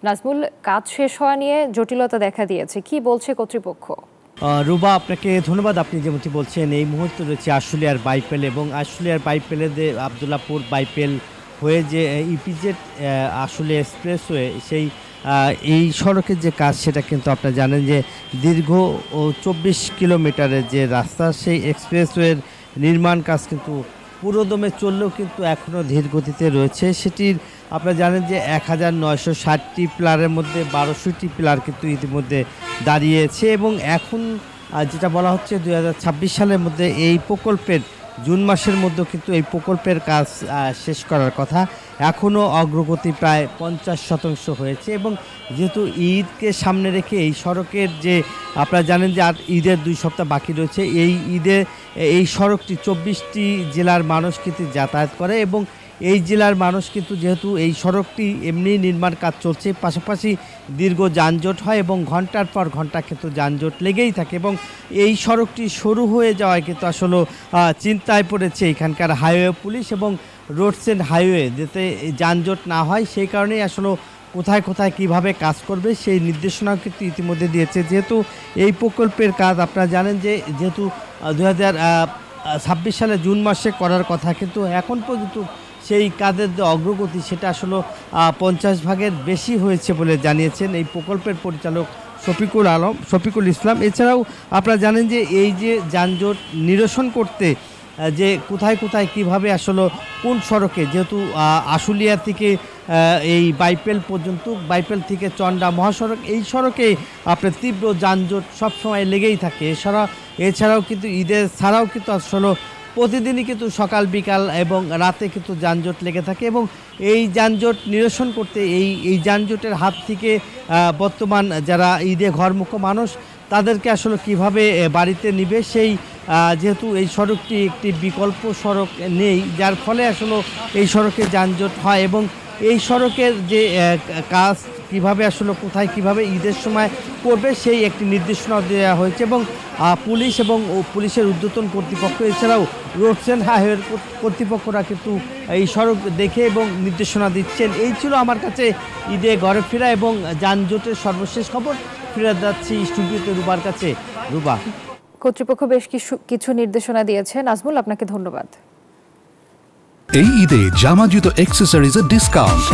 নাজমুল, কাজ শেষ হওয়া নিয়ে জটিলতা দেখা দিয়েছে, কি বলছে কর্তৃপক্ষ? রুবা, আপনাকে ধন্যবাদ। আপনি যেমনটি বলছেন, এই মুহূর্তে রয়েছে আশুলিয়ার বাইপেল এবং আশুলিয়ার বাইপেলে যে আবদুল্লাপুর বাইপেল হয়ে যে ইপিজেড আশুলিয়া এক্সপ্রেসওয়ে, সেই এই সড়কের যে কাজ সেটা কিন্তু আপনারা জানেন যে দীর্ঘ 24 কিলোমিটারের যে রাস্তা, সেই এক্সপ্রেসওয়ের নির্মাণ কাজ কিন্তু পুরোদমে চললেও কিন্তু এখনও ধীর গতিতে রয়েছে। সেটির আপনারা জানেন যে 1960টি পিলারের মধ্যে 1200টি পিলার কিন্তু ইতিমধ্যে দাঁড়িয়েছে এবং এখন যেটা বলা হচ্ছে 2026 সালের মধ্যে এই প্রকল্পের জুন মাসের মধ্যে কিন্তু এই প্রকল্পের কাজ শেষ করার কথা। এখনও অগ্রগতি প্রায় 50% হয়েছে এবং যেহেতু ঈদকে সামনে রেখে এই সড়কের যে আপনারা জানেন যে আর ঈদের 2 সপ্তাহ বাকি রয়েছে, এই ঈদে এই সড়কটি 24টি জেলার মানুষ কিন্তু যাতায়াত করে এবং এই জেলার মানুষ কিন্তু যেহেতু এই সড়কটি এমনি নির্মাণ কাজ চলছে, পাশাপাশি দীর্ঘ যানজট হয় এবং ঘন্টার পর ঘন্টা কিন্তু যানজট লেগেই থাকে এবং এই সড়কটি সরু হয়ে যাওয়ায় কিন্তু আসলে চিন্তায় পড়েছে এখানকার হাইওয়ে পুলিশ এবং রোডস অ্যান্ড হাইওয়ে, যাতে যানজট না হয় সেই কারণেই আসলে কোথায় কোথায় কিভাবে কাজ করবে সেই নির্দেশনাও কিন্তু ইতিমধ্যে দিয়েছে। যেহেতু এই প্রকল্পের কাজ আপনারা জানেন যে যেহেতু 2026 সালে জুন মাসে করার কথা, কিন্তু এখন পর্যন্ত সেই কাজের যে অগ্রগতি সেটা আসলে 50 ভাগের বেশি হয়েছে বলে জানিয়েছেন এই প্রকল্পের পরিচালক শফিকুল ইসলাম। এছাড়াও আপনারা জানেন যে এই যে যানজট নিরসন করতে যে কোথায় কোথায় কিভাবে আসলে কোন সড়কে, যেহেতু আশুলিয়া থেকে এই বাইপেল পর্যন্ত, বাইপেল থেকে চন্ডা মহাসড়ক, এই সড়কে আপনার তীব্র যানজট সবসময় লেগেই থাকে। এছাড়াও কিন্তু ঈদের ছাড়াও কিন্তু আসলে প্রতিদিনই কিন্তু সকাল বিকাল এবং রাতে কিন্তু যানজট লেগে থাকে এবং এই যানজট নিরসন করতে এই যানজটের হাত থেকে বর্তমান যারা ঈদে ঘরমুখো মানুষ তাদেরকে আসলে কিভাবে বাড়িতে নিবে, সেই যেহেতু এই সড়কটি একটি বিকল্প সড়ক নেই, যার ফলে আসলে এই সড়কে যানজট হয় এবং এই সড়কের যে কাজ কিভাবে আসলে কোথায় কিভাবে ঈদের সময় করবে সেই একটি নির্দেশনা দেওয়া হয়েছে এবং পুলিশ এবং পুলিশের ঊর্ধ্বতন কর্তৃপক্ষ এছাড়াও রোডস অ্যান্ড হাইওয়ে কর্তৃপক্ষরা কিন্তু এই সড়ক দেখে এবং নির্দেশনা দিচ্ছেন। এই ছিল আমার কাছে ঈদে ঘরে ফেরা এবং যানজটের সর্বশেষ খবর। ফিরে যাচ্ছি স্টুডিওতে রুবার কাছে। রুবা, কর্তৃপক্ষ বেশ কিছু নির্দেশনা দিয়েছে। নাজমুল, আপনাকে ধন্যবাদ। এই ঈদে জামা জুতো অ্যাক্সেসরিজের ডিসকাউন্ট।